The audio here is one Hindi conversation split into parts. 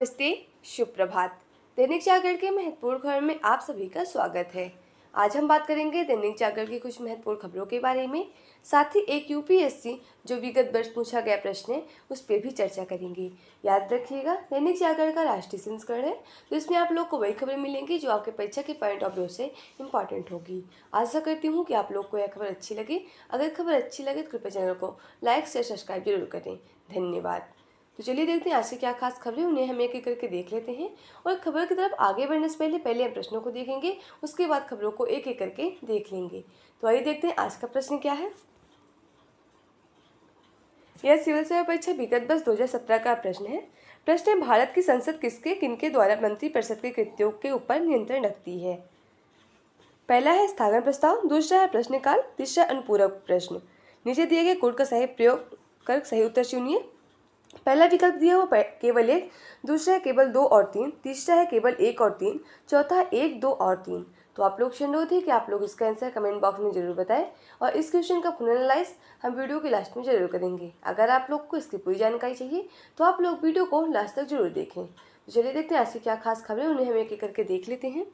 नमस्ते, शुभ प्रभात। दैनिक जागरण के महत्वपूर्ण खबर में आप सभी का स्वागत है। आज हम बात करेंगे दैनिक जागरण की कुछ महत्वपूर्ण खबरों के बारे में। साथ ही एक यूपीएससी जो विगत वर्ष पूछा गया प्रश्न है उस पर भी चर्चा करेंगे। याद रखिएगा, दैनिक जागरण का राष्ट्रीय संस्करण है, तो इसमें आप लोग को वही खबरें मिलेंगी जो आपके परीक्षा के पॉइंट ऑफ व्यू से इंपॉर्टेंट होगी। आशा करती हूँ कि आप लोग को यह खबर अच्छी लगे। अगर खबर अच्छी लगे तो कृपया चैनल को लाइक शेयर सब्सक्राइब जरूर करें। धन्यवाद। तो चलिए देखते हैं आज से क्या खास खबरें, उन्हें हम एक एक करके देख लेते हैं। और खबर की तरफ आगे बढ़ने से पहले हम प्रश्नों को देखेंगे, उसके बाद खबरों को एक एक करके देख लेंगे। तो आइए देखते हैं आज का प्रश्न क्या है। यह सिविल सेवा परीक्षा विगत वर्ष 2017 का प्रश्न है। प्रश्न है, भारत की संसद किनके द्वारा मंत्रिपरिषद के कृत्यों के ऊपर नियंत्रण रखती है। पहला है स्थगन प्रस्ताव, दूसरा है प्रश्नकाल, तीसरा अनुपूरक प्रश्न। नीचे दिए गए कोड का सही प्रयोग कर सही उत्तर चुनिए। पहला विकल्प दिया हुआ केवल एक, दूसरा है केवल 2 और 3, तीसरा है केवल 1 और 3, चौथा है 1, 2 और 3। तो आप लोग से अनुरोध है कि आप लोग इसका आंसर कमेंट बॉक्स में जरूर बताएं और इस क्वेश्चन का फुल एनालाइज हम वीडियो के लास्ट में जरूर करेंगे। अगर आप लोग को इसकी पूरी जानकारी चाहिए तो आप लोग वीडियो को लास्ट तक जरूर देखें। तो चलिए देखते हैं आज की क्या खास खबरें, उन्हें हम एक एक करके देख लेते हैं।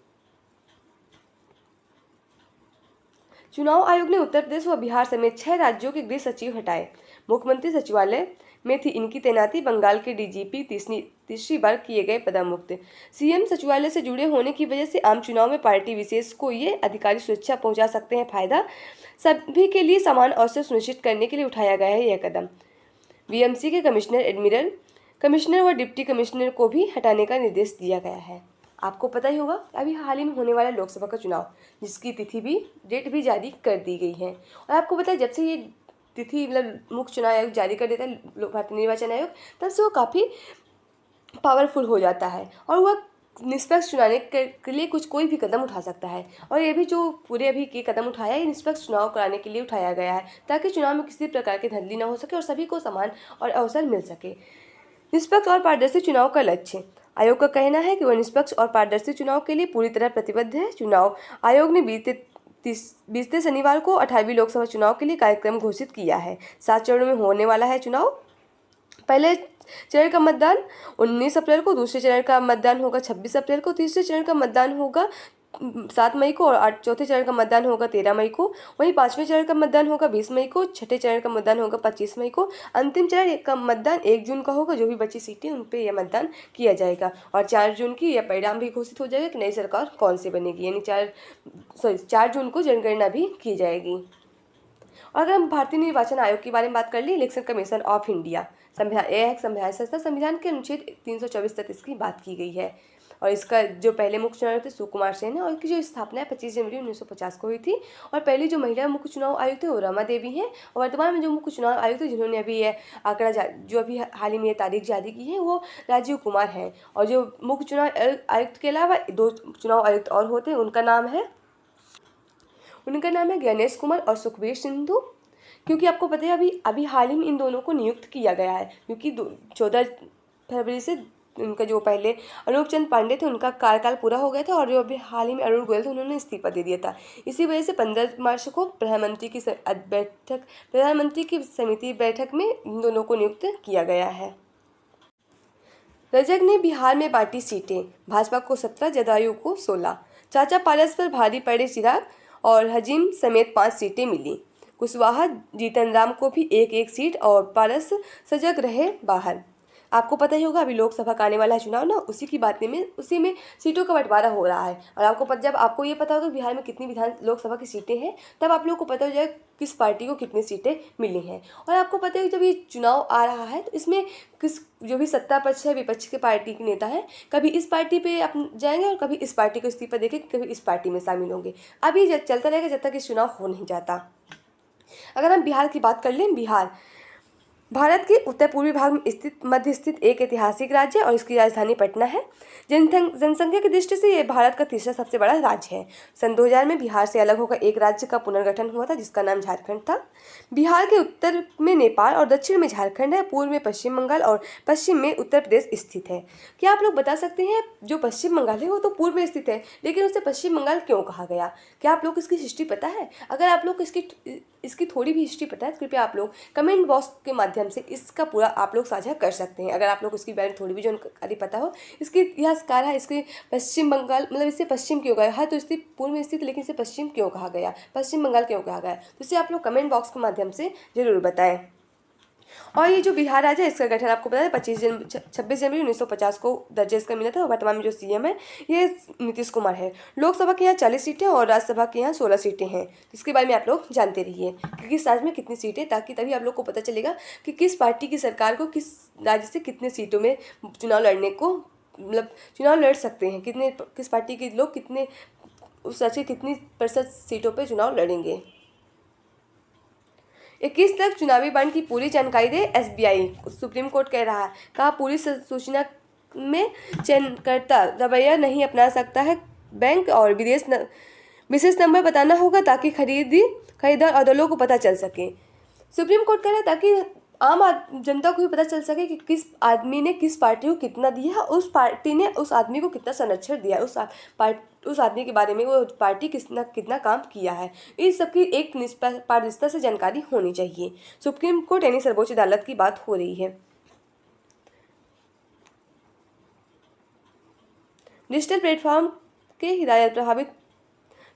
चुनाव आयोग ने उत्तर प्रदेश व बिहार समेत 6 राज्यों के गृह सचिव हटाए। मुख्यमंत्री सचिवालय में थी इनकी तैनाती। बंगाल के डीजीपी तीसरी बार किए गए पदमुक्त। सीएम सचिवालय से जुड़े होने की वजह से आम चुनाव में पार्टी विशेष को ये अधिकारी सुरक्षा पहुंचा सकते हैं। फायदा सभी के लिए समान अवसर सुनिश्चित करने के लिए उठाया गया है यह कदम। बीएमसी के कमिश्नर, एडमिरल कमिश्नर व डिप्टी कमिश्नर को भी हटाने का निर्देश दिया गया है। आपको पता ही होगा अभी हाल ही में होने वाला लोकसभा का चुनाव, जिसकी डेट भी जारी कर दी गई है। और आपको पता है जब से ये तिथि मतलब मुख्य चुनाव आयोग जारी कर देता है भारतीय निर्वाचन आयोग, तब से वो काफ़ी पावरफुल हो जाता है और वह निष्पक्ष चुनाव के लिए कोई भी कदम उठा सकता है। और ये भी जो पूरे अभी के कदम उठाया है, ये निष्पक्ष चुनाव कराने के लिए उठाया गया है, ताकि चुनाव में किसी प्रकार की धांधली ना हो सके और सभी को समान और अवसर मिल सके। निष्पक्ष और पारदर्शी चुनाव का लक्ष्य। आयोग का कहना है कि वह निष्पक्ष और पारदर्शी चुनाव के लिए पूरी तरह प्रतिबद्ध है। चुनाव आयोग ने बीते शनिवार को 18वीं लोकसभा चुनाव के लिए कार्यक्रम घोषित किया है। 7 चरणों में होने वाला है चुनाव। पहले चरण का मतदान 19 अप्रैल को, दूसरे चरण का मतदान होगा 26 अप्रैल को, तीसरे चरण का मतदान होगा 7 मई को और चौथे चरण का मतदान होगा 13 मई को। वहीं 5वें चरण का मतदान होगा 20 मई को, छठे चरण का मतदान होगा 25 मई को। अंतिम चरण का मतदान 1 जून का होगा। जो भी बची सीटें उन पर यह मतदान किया जाएगा और 4 जून की यह परिणाम भी घोषित हो जाएगा कि नई सरकार कौन सी बनेगी। यानी 4 जून को जनगणना भी की जाएगी। और अगर हम भारतीय निर्वाचन आयोग के बारे में बात कर ली, इलेक्शन कमीशन ऑफ इंडिया, संविधान, यह एक संविधान संस्था, संविधान के अनुच्छेद 324 तक इसकी बात की गई है। और इसका जो पहले मुख्य चुनाव थे सुकुमार सेन है और इसकी जो स्थापना है 25 जनवरी 1950 को हुई थी। और पहली जो महिला मुख्य चुनाव आयुक्त थे वो रमा देवी हैं। और वर्तमान में जो मुख्य चुनाव आयुक्त थे जिन्होंने अभी यह आंकड़ा जो अभी हाल ही में ये तारीख जारी की है वो राजीव कुमार हैं। और जो मुख्य चुनाव आयुक्त के अलावा 2 चुनाव आयुक्त और होते हैं, उनका नाम है गणेश कुमार और सुखबीर सिंधु। क्योंकि आपको पता है अभी हाल ही में इन दोनों को नियुक्त किया गया है, क्योंकि 14 फरवरी से उनका जो पहले अनूप चंद पांडे थे उनका कार्यकाल पूरा हो गया था और जो अभी हाल ही में अरुण गोयल थे उन्होंने इस्तीफा दे दिया था। इसी वजह से 15 मार्च को प्रधानमंत्री की समिति बैठक में इन दोनों को नियुक्त किया गया है। रजक ने बिहार में बांटी सीटें, भाजपा को 17, जदयू को 16। चाचा पारस पर भारी पड़े चिराग और हजीम समेत 5 सीटें मिली। कुशवाहा, जीतन राम को भी 1-1 सीट और पारस सजग रहे बाहर। आपको पता ही होगा अभी लोकसभा का आने वाला है चुनाव ना, उसी में सीटों का बंटवारा हो रहा है। और जब आपको ये पता होगा बिहार में कितनी लोकसभा की सीटें हैं, तब आप लोग को पता हो जाएगा किस पार्टी को कितनी सीटें मिली हैं। और आपको पता है कि जब ये चुनाव आ रहा है तो इसमें जो भी सत्ता पक्ष है, विपक्ष के पार्टी के नेता हैं, कभी इस पार्टी पे जाएंगे और कभी इस पार्टी को इस्तीफा देके कभी इस पार्टी में शामिल होंगे। अभी चलता रहेगा जब तक इस चुनाव हो नहीं जाता। अगर हम बिहार की बात कर लें, बिहार भारत के उत्तर पूर्वी भाग में मध्य स्थित एक ऐतिहासिक राज्य है और इसकी राजधानी पटना है। जनसंख्या की दृष्टि से यह भारत का तीसरा सबसे बड़ा राज्य है। सन 2000 में बिहार से अलग होकर एक राज्य का पुनर्गठन हुआ था जिसका नाम झारखंड था। बिहार के उत्तर में नेपाल और दक्षिण में झारखंड है, पूर्व में पश्चिम बंगाल और पश्चिम में उत्तर प्रदेश स्थित है। क्या आप लोग बता सकते हैं, जो पश्चिम बंगाल है वो तो पूर्व में स्थित है, लेकिन उसे पश्चिम बंगाल क्यों कहा गया? क्या आप लोग इसकी हिस्ट्री पता है? अगर आप लोग इसकी थोड़ी भी हिस्ट्री पता है तो कृपया आप लोग कमेंट बॉक्स के माध्यम माध्यम से इसका पूरा आप लोग साझा कर सकते हैं। अगर आप लोग उसके बारे में थोड़ी भी जानकारी पता हो, इसकी इतिहासकार है, इसके पश्चिम बंगाल मतलब इसे पश्चिम क्यों कहा है, तो इससे पूर्व में स्थित लेकिन इसे पश्चिम क्यों कहा गया, पश्चिम बंगाल क्यों कहा गया, तो इसे आप लोग कमेंट बॉक्स के माध्यम से जरूर बताएं। और ये जो बिहार राज्य है इसका गठन आपको पता है 26 जनवरी 1950 को दर्जा इसका मिला था। और वर्तमान में जो सीएम है ये नीतीश कुमार है। लोकसभा के यहाँ 40 सीटें और राज्यसभा के यहाँ 16 सीटें हैं। इसके बारे में आप लोग जानते रहिए कि किस राज्य में कितनी सीटें, ताकि तभी आप लोग को पता चलेगा कि किस पार्टी की सरकार को किस राज्य से कितने सीटों में चुनाव लड़ने को मतलब चुनाव लड़ सकते हैं, किस पार्टी के लोग कितने उस राज्य से कितनी प्रतिशत सीटों पर चुनाव लड़ेंगे। 21 तक चुनावी बॉन्ड की पूरी जानकारी दे एसबीआई, सुप्रीम कोर्ट कह रहा है। कहा पूरी सूचना में चयनकर्ता रवैया नहीं अपना सकता है बैंक, और विशेष नंबर बताना होगा ताकि खरीदार और दलों को पता चल सके। सुप्रीम कोर्ट कह रहा है ताकि आम जनता को भी पता चल सके कि किस आदमी ने किस पार्टी को कितना दिया, उस पार्टी ने उस आदमी को कितना संरक्षण दिया, उस आदमी के बारे में वो पार्टी कितना काम किया है। इस सब की एक पारदर्शिता से जानकारी होनी चाहिए। सुप्रीम कोर्ट यानी सर्वोच्च अदालत की बात हो रही है। डिजिटल प्लेटफॉर्म के हिदायत प्रभावित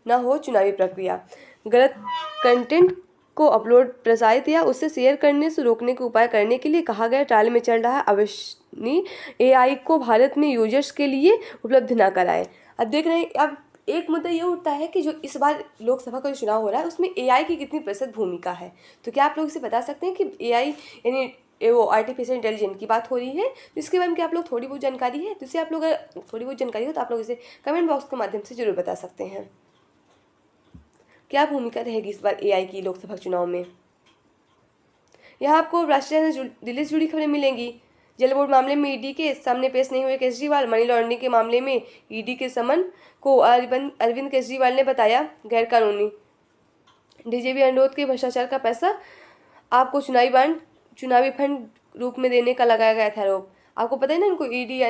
न हो चुनावी प्रक्रिया। गलत कंटेंट को अपलोड, प्रसारित या उससे शेयर करने से रोकने के उपाय करने के लिए कहा गया ट्रायल में चल रहा अविश्वसनीय एआई को भारत में यूजर्स के लिए उपलब्ध न कराए। अब देख रहे हैं, अब एक मुद्दा ये उठता है कि जो इस बार लोकसभा का जो चुनाव हो रहा है उसमें एआई की कितनी प्रतिशत भूमिका है। तो क्या आप लोग इसे बता सकते हैं कि एआई यानी वो आर्टिफिशियल इंटेलिजेंस की बात हो रही है, इसके बारे में क्या आप लोग थोड़ी बहुत जानकारी है, तो इसे आप लोग अगर थोड़ी बहुत जानकारी हो तो आप लोग इसे कमेंट बॉक्स के माध्यम से जरूर बता सकते हैं। क्या भूमिका रहेगी इस बार एआई की लोकसभा चुनाव में। यहाँ आपको राष्ट्रीय दिल्ली से जुड़ी खबरें मिलेंगी। जल बोर्ड मामले में ईडी के सामने पेश नहीं हुए केजरीवाल। मनी लॉन्ड्रिंग के मामले में ईडी के समन को अरविंद केजरीवाल ने बताया गैरकानूनी। डीजीपी अनुरोध के भ्रष्टाचार का पैसा आपको चुनावी फंड रूप में देने का लगाया गया था आरोप। आपको पता है ना, इनको ईडी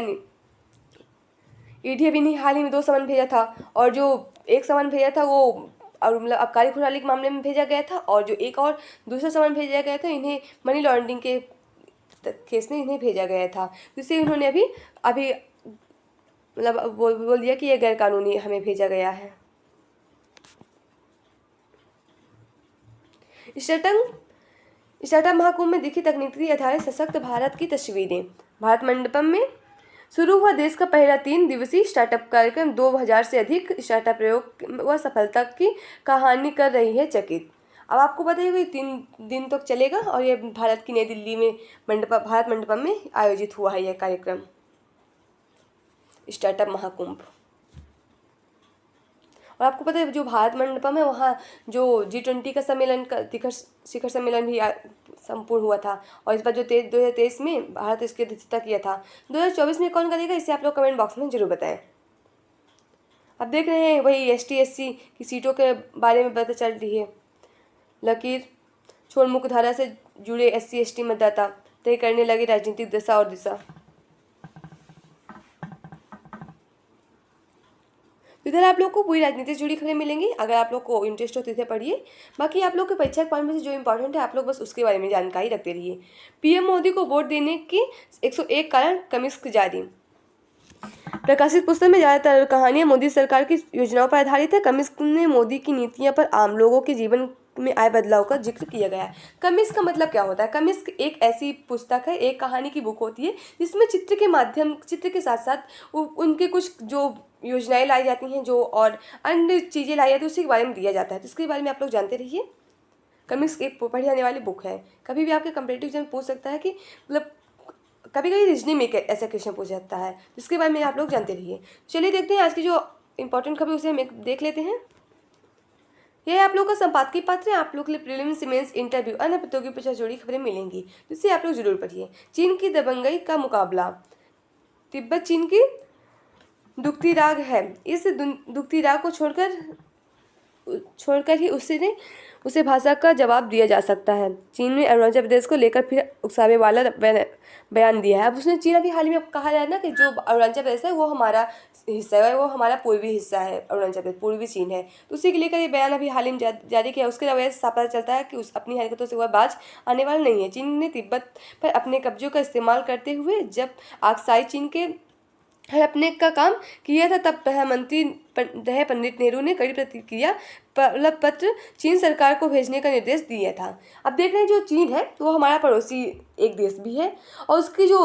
अभी नहीं हाल ही में 2 समन भेजा था, और जो एक समन भेजा था वो और मतलब आबकारी घोटाले के मामले में भेजा गया था, और जो एक और दूसरा समन भेजा गया था इन्हें मनी लॉन्ड्रिंग के केस में इन्हें भेजा गया था, जिससे उन्होंने अभी मतलब बोल दिया कि ये गैरकानूनी हमें भेजा गया है। स्टार्टअप महाकुंभ में दिखी तकनीकी आधारित सशक्त भारत की तस्वीरें। भारत मंडपम में शुरू हुआ देश का पहला 3 दिवसीय स्टार्टअप कार्यक्रम 2000 से अधिक स्टार्टअप प्रयोग व सफलता की कहानी कर रही है चकित। अब आपको पता है कि 3 दिन तक चलेगा, और ये भारत की नई दिल्ली में भारत मंडपम में आयोजित हुआ है यह कार्यक्रम स्टार्टअप महाकुंभ। और आपको पता है जो भारत मंडपम है वहाँ जो G20 का सम्मेलन का शिखर सम्मेलन भी संपूर्ण हुआ था, और इस बार जो 2023 में भारत इसकी अध्यक्षता किया था। 2024 में कौन करेगा इसे आप लोग कमेंट बॉक्स में जरूर बताएं। अब देख रहे हैं वही ST/SC की सीटों के बारे में पता चल रही है। लकीर छोड़ मुख्यधारा से जुड़े SC/ST मतदाता तय करने लगे राजनीतिक दशा और दिशा। इधर आप लोग को पूरी राजनीति से जुड़ी खबरें मिलेंगी। अगर आप लोग को इंटरेस्ट हो तो इसे पढ़िए। बाकी आप लोग के परीक्षा के पॉइंट में से जो इंपॉर्टेंट है आप लोग बस उसके बारे में जानकारी रखते रहिए। पीएम मोदी को वोट देने की 101 कारण कमिश्क जारी। प्रकाशित पुस्तक में ज़्यादातर कहानियां मोदी सरकार की योजनाओं पर आधारित है। कमिश्क में मोदी की नीतियां पर आम लोगों के जीवन में आए बदलाव का जिक्र किया गया है। कमिश्क का मतलब क्या होता है? कमिश्क एक ऐसी पुस्तक है, एक कहानी की बुक होती है जिसमें चित्र के साथ साथ उनके कुछ जो योजनाएं लाई जाती हैं, जो और अन्य चीज़ें लाई जाती हैं, उसी के बारे में दिया जाता है। तो इसके बारे में आप लोग जानते रहिए। कमिश्क एक पढ़ी जाने वाली बुक है। कभी भी आपके कम्पिटिटिव एग्जाम पूछ सकता है कि मतलब कभी कभी रीजनिंग में ऐसा क्वेश्चन पूछ जाता है, जिसके बारे में आप लोग जानते रहिए। चलिए देखते हैं आज की जो इंपॉर्टेंट खबर उसे हम देख लेते हैं। यह आप लोग का संपादकीय पत्र है। आप लोग के लिए प्रीलिम्स, मेंस, इंटरव्यू, अन्य प्रतियोगी परीक्षा से जुड़ी खबरें मिलेंगी, जिससे आप लोग जरूर पढ़िए। चीन की दबंगई का मुकाबला। तिब्बत चीन की दुखती राग है। इस दुखती राग को छोड़कर छोड़कर ही उसे भाषा का जवाब दिया जा सकता है। चीन ने अरुणाचल प्रदेश को लेकर फिर उकसावे वाला बयान दिया है। अब उसने चीन अभी हाल ही में कहा है ना कि जो अरुणाचल प्रदेश है वो हमारा हिस्सा है, वो हमारा पूर्वी हिस्सा है, अरुणाचल प्रदेश पूर्वी चीन है। तो उसी के लेकर ये बयान अभी हाल ही में जारी किया। उसके रवैये से साफ पता चलता है कि उस अपनी हरकतों से वह बाज आने वाला नहीं है। चीन ने तिब्बत पर अपने कब्जों का इस्तेमाल करते हुए जब आक्साई चीन के हड़पने का काम किया था, तब प्रधानमंत्री रहे पंडित नेहरू ने कड़ी प्रतिक्रिया पत्र चीन सरकार को भेजने का निर्देश दिया था। अब देख रहे हैं जो चीन है तो वो हमारा पड़ोसी एक देश भी है, और उसकी जो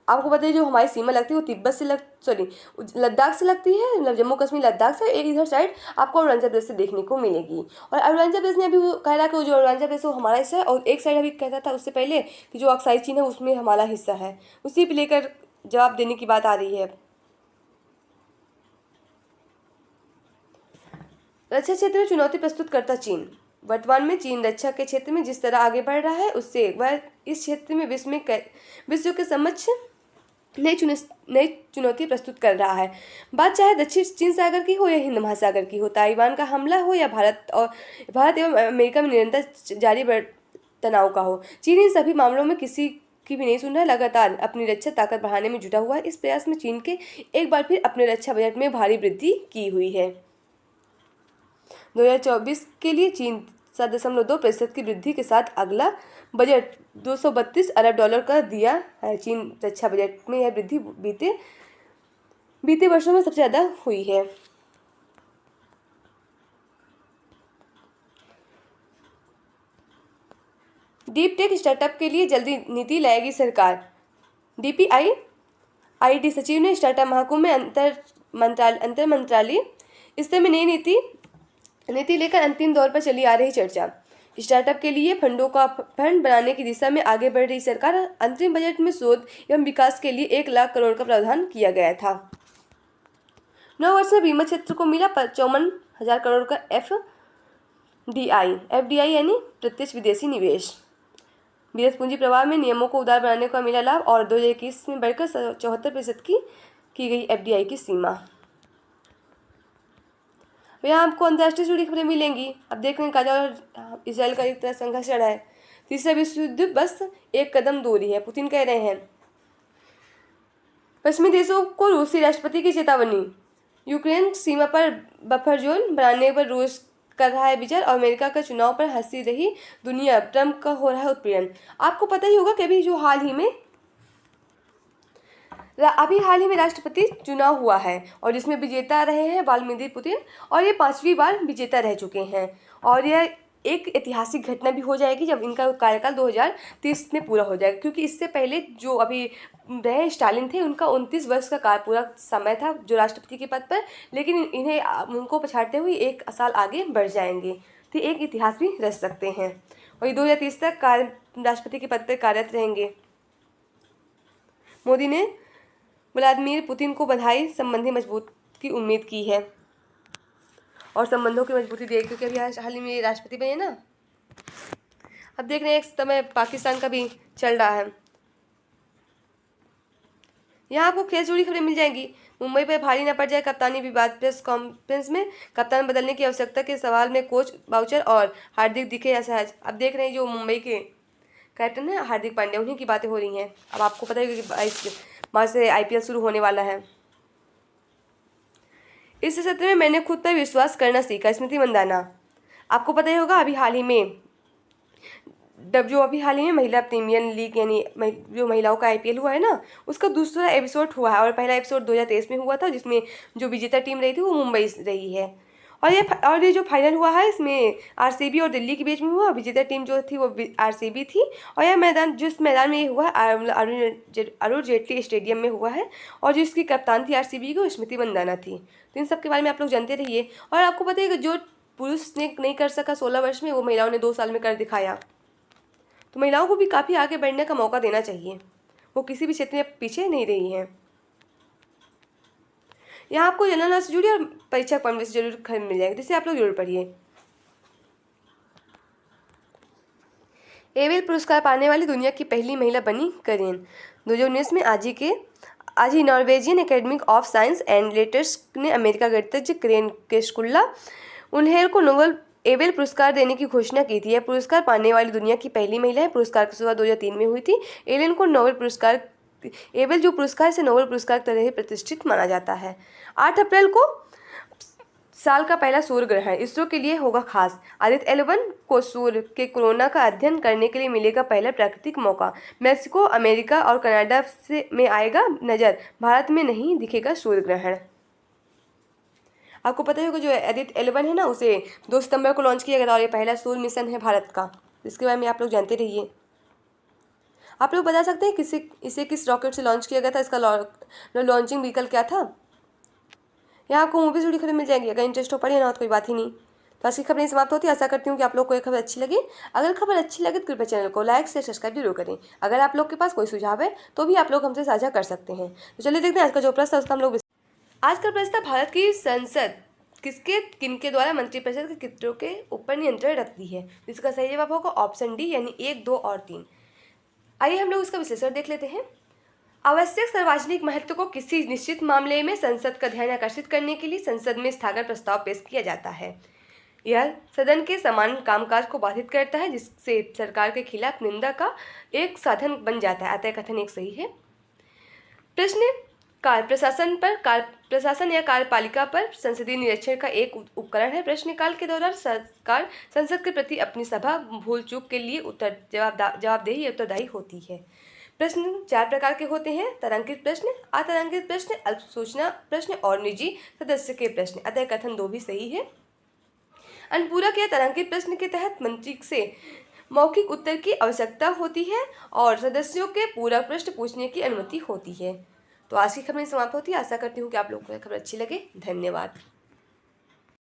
आपको पता है जो हमारी सीमा लगती है वो तिब्बत से लद्दाख से लगती है, मतलब जम्मू कश्मीर लद्दाख से। एक इधर साइड आपको अरुणाचल प्रदेश से देखने को मिलेगी। और अरुणाचल प्रदेश ने अभी वो कह रहा कि जो अरुणाचल प्रदेश वो हमारा हिस्सा है, और एक साइड अभी कहता था उससे पहले कि जो अक्साई चीन है उसमें हमारा हिस्सा है। उसी पे लेकर जवाब देने की बात आ रही है। रक्षा क्षेत्र में चुनौती प्रस्तुत करता चीन। वर्तमान में चीन रक्षा के क्षेत्र में जिस तरह आगे बढ़ रहा है उससे वह इस क्षेत्र में विश्व के समक्ष नई चुनौती प्रस्तुत कर रहा है। बात चाहे दक्षिण चीन सागर की हो या हिंद महासागर की हो, ताइवान का हमला हो या भारत एवं अमेरिका में निरंतर जारी तनाव का हो, चीन इन सभी मामलों में किसी की भी नहीं सुन रहा। लगातार अपनी रक्षा ताकत बढ़ाने में जुटा हुआ है। इस प्रयास में चीन के एक बार फिर अपने रक्षा बजट में भारी वृद्धि की हुई है। 2024 के लिए चीन 7.2% की वृद्धि के साथ अगला बजट $232 अरब का दिया है। चीन रक्षा बजट में यह वृद्धि बीते वर्षों में सबसे ज़्यादा हुई है। डीप टेक स्टार्टअप के लिए जल्दी नीति लाएगी सरकार। DPIIT सचिव ने स्टार्टअप महाकुंभ में अंतर मंत्रालय स्तर में नई नीति लेकर अंतिम दौर पर चली आ रही चर्चा। स्टार्टअप के लिए फंड बनाने की दिशा में आगे बढ़ रही सरकार। अंतरिम बजट में शोध एवं विकास के लिए 1 लाख करोड़ का प्रावधान किया गया था। 9 वर्ष में बीमा क्षेत्र को मिला 54,000 करोड़ का FDI यानी प्रत्यक्ष विदेशी निवेश। विदेश पूंजी प्रवाह में नियमों को उदार बनाने का मिला लाभ, और 2021 में बढ़कर 74% की गई FDI की सीमा। यहाँ आपको अंतर्राष्ट्रीय जुड़ी खबरें मिलेंगी। अब देख रहे हैं गाजा और इसराइल का एक तरह संघर्ष चढ़ा है। तीसरा विश्व युद्ध बस एक कदम दूर है, पुतिन कह रहे हैं। पश्चिमी देशों को रूसी राष्ट्रपति की चेतावनी। यूक्रेन सीमा पर बफर जोन बनाने पर रूस कर रहा है विचार, और अमेरिका का चुनाव पर हंसी रही दुनिया, ट्रंप का हो रहा है उत्पीड़न। आपको पता ही होगा कि अभी हाल ही में राष्ट्रपति चुनाव हुआ है, और जिसमें विजेता रहे हैं व्लादिमीर पुतिन, और ये 5वीं बार विजेता रह चुके हैं। और यह एक ऐतिहासिक घटना भी हो जाएगी जब इनका कार्यकाल 2030 में पूरा हो जाएगा, क्योंकि इससे पहले जो अभी रहे स्टालिन थे उनका 29 वर्ष का पूरा समय था जो राष्ट्रपति के पद पर, लेकिन उनको पछाड़ते हुए 1 साल आगे बढ़ जाएंगे। तो एक इतिहास भी रच सकते हैं, और ये 2030 तक राष्ट्रपति के पद पर कार्यरत रहेंगे। मोदी ने व्लादिमीर पुतिन को बधाई संबंधी मजबूत की उम्मीद की है, और संबंधों की मजबूती देख क्योंकि अभी हाल ही में राष्ट्रपति बने ना। अब देख रहे हैं एक समय पाकिस्तान का भी चल रहा है। यहाँ आपको खेल जुड़ी खबरें मिल जाएंगी। मुंबई पर भारी न पड़ जाए कप्तानी विवाद। प्रेस कॉन्फ्रेंस में कप्तान बदलने की आवश्यकता के सवाल में कोच बाउचर और हार्दिक दिखे असहज। अब देख रहे हैं जो मुंबई के कैप्टन है हार्दिक पांड्या, उन्हीं की बातें हो रही हैं। अब आपको पता है कि 22 मार्च से IPL शुरू होने वाला है। इस सत्र में मैंने खुद पर विश्वास करना सीखा, स्मृति मंदाना। आपको पता ही होगा अभी हाल ही में महिला प्रीमियर लीग यानी जो महिलाओं का IPL हुआ है ना, उसका दूसरा एपिसोड हुआ है, और पहला एपिसोड 2023 में हुआ था जिसमें जो विजेता टीम रही थी वो मुंबई रही है। और ये जो फाइनल हुआ है इसमें RCB और दिल्ली के बीच में हुआ। विजेता टीम जो थी वो RCB थी, और यह जिस मैदान में ये हुआ अरुण जेटली स्टेडियम में हुआ है, और जिसकी कप्तान थी RCB की स्मृति मंदाना थी। तो इन सब के बारे में आप लोग जानते रहिए। और आपको पता है कि जो पुरुष ने नहीं कर सका 16 वर्ष में, वो महिलाओं ने 2 साल में कर दिखाया। तो महिलाओं को भी काफ़ी आगे बढ़ने का मौका देना चाहिए, वो किसी भी क्षेत्र में पीछे नहीं रही हैं। यहाँ आपको जनरल से जुड़ी और परीक्षा पॉइंट से जरूर खबर मिल जाएगी, जिसे आप लोग जरूर पढ़िए। एबेल पुरस्कार पाने वाली दुनिया की पहली महिला बनी करेन। 2019 में आज ही Norwegian academy of science and letters ने अमेरिका गणितज्ञ करेन केस्कुल्ला उन्हेल को नोबेल एबेल पुरस्कार देने की घोषणा की थी। यह पुरस्कार पाने वाली दुनिया की पहली महिला है। पुरस्कार की शुरुआत 2003 में हुई थी। एलन को नोबेल पुरस्कार एबेल जो पुरस्कार से नोबेल पुरस्कार की तरह ही प्रतिष्ठित माना जाता है। 8 अप्रैल को साल का पहला सूर्य ग्रहण इसरो के लिए होगा खास। आदित्य L1 को सूर्य के कोरोना का अध्ययन करने के लिए मिलेगा पहला प्राकृतिक मौका। मैक्सिको, अमेरिका और कनाडा में आएगा नजर, भारत में नहीं दिखेगा सूर्य ग्रहण। आपको पता ही होगा जो आदित्य L1 है ना, उसे 2 सितंबर को लॉन्च किया गया था और ये पहला सूर्य मिशन है भारत का। इसके बारे में आप लोग जानते रहिए। आप लोग बता सकते हैं इसे किस रॉकेट से लॉन्च किया गया था, इसका लॉन्चिंग व्हीकल क्या था? यहाँ आपको मूवी जुड़ी खबर मिल जाएगी। अगर इंटरेस्ट हो पढ़िए, ना तो कोई बात ही नहीं। तो आज की खबरें समाप्त होती है। आशा करती हूँ कि आप लोग को ये खबर अच्छी लगी। अगर खबर अच्छी लगे तो कृपया चैनल को लाइक शेयर सब्सक्राइब जरूर करें। अगर आप लोग के पास कोई सुझाव है तो भी आप लोग हमसे साझा कर सकते हैं। तो चलिए देखते हैं आज का जो प्रश्न था उसका हम लोग। आज का प्रश्न था, भारत की संसद किनके द्वारा मंत्रिपरिषद के कितनों के ऊपर नियंत्रण रखती है? इसका सही जवाब होगा ऑप्शन डी, यानी 1, 2 और 3। आइए हम लोग इसका विश्लेषण देख लेते हैं। आवश्यक सार्वजनिक महत्व को किसी निश्चित मामले में संसद का ध्यान आकर्षित करने के लिए संसद में स्थगन प्रस्ताव पेश किया जाता है। यह सदन के समान कामकाज को बाधित करता है, जिससे सरकार के खिलाफ निंदा का एक साधन बन जाता है। अतः कथन एक सही है। प्रश्न, प्रशासन या कार्यपालिका पर संसदीय निरीक्षण का एक उपकरण है। प्रश्नकाल के दौरान सरकार संसद के प्रति अपनी सभा भूल चूक के लिए जवाबदेही उत्तरदायी होती है। प्रश्न 4 प्रकार के होते हैं: तारांकित प्रश्न, अतारांकित प्रश्न, अल्प सूचना प्रश्न और निजी सदस्य के प्रश्न। अतः कथन 2 भी सही है। अनुपूरक या तारांकित प्रश्न के तहत मंत्री से मौखिक उत्तर की आवश्यकता होती है और सदस्यों के पूरक प्रश्न पूछने की अनुमति होती है। तो आज की खबरें समाप्त होती है। आशा करती हूँ कि आप लोगों को यह खबर अच्छी लगे। धन्यवाद।